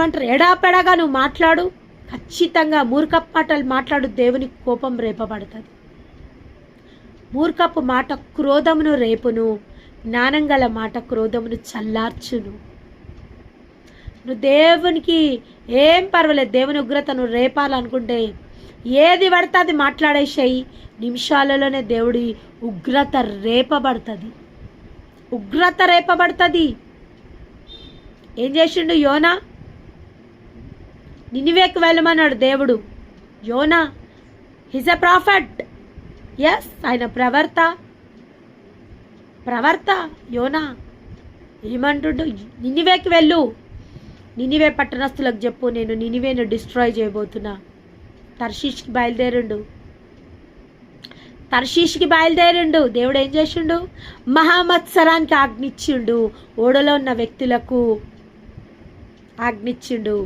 ఏమంటారు, ఎడాపెడాగా నువ్వు మాట్లాడు, ఖచ్చితంగా మూర్ఖపు మాటలు మాట్లాడు, దేవునికి కోపం రేపబడుతుంది. మూర్ఖపు మాట క్రోధమును రేపును, జ్ఞానం గల మాట క్రోధమును చల్లార్చును. నువ్వు దేవునికి ఏం పర్వాలేదు, దేవుని ఉగ్రత నువ్వు రేపాలనుకుంటే ఏది పడితే అది మాట్లాడేసాయి, నిమిషాలలోనే దేవుడి ఉగ్రత రేపబడుతుంది. ఉగ్రత రేపబడుతుంది. ఏం చేసిండు యోనా? నినివేకి వెళ్ళమన్నాడు దేవుడు. యోనా హిజ్ ఎ ప్రాఫెట్. ఎస్, ఆయన ప్రవర్త యోనా. ఏమంటుండు? నినివేకి వెళ్ళు, నినివే పట్టణస్తులకు చెప్పు, నేను నినివేను డిస్ట్రాయ్ చేయబోతున్నా. తర్షీష్కి బయలుదేరిండు. దేవుడు ఏం చేసిండు? మహామత్సరానికి ఆజ్ఞిచ్చిండు. ఓడలో ఉన్న వ్యక్తులకు ఆజ్ఞిచ్చిండు.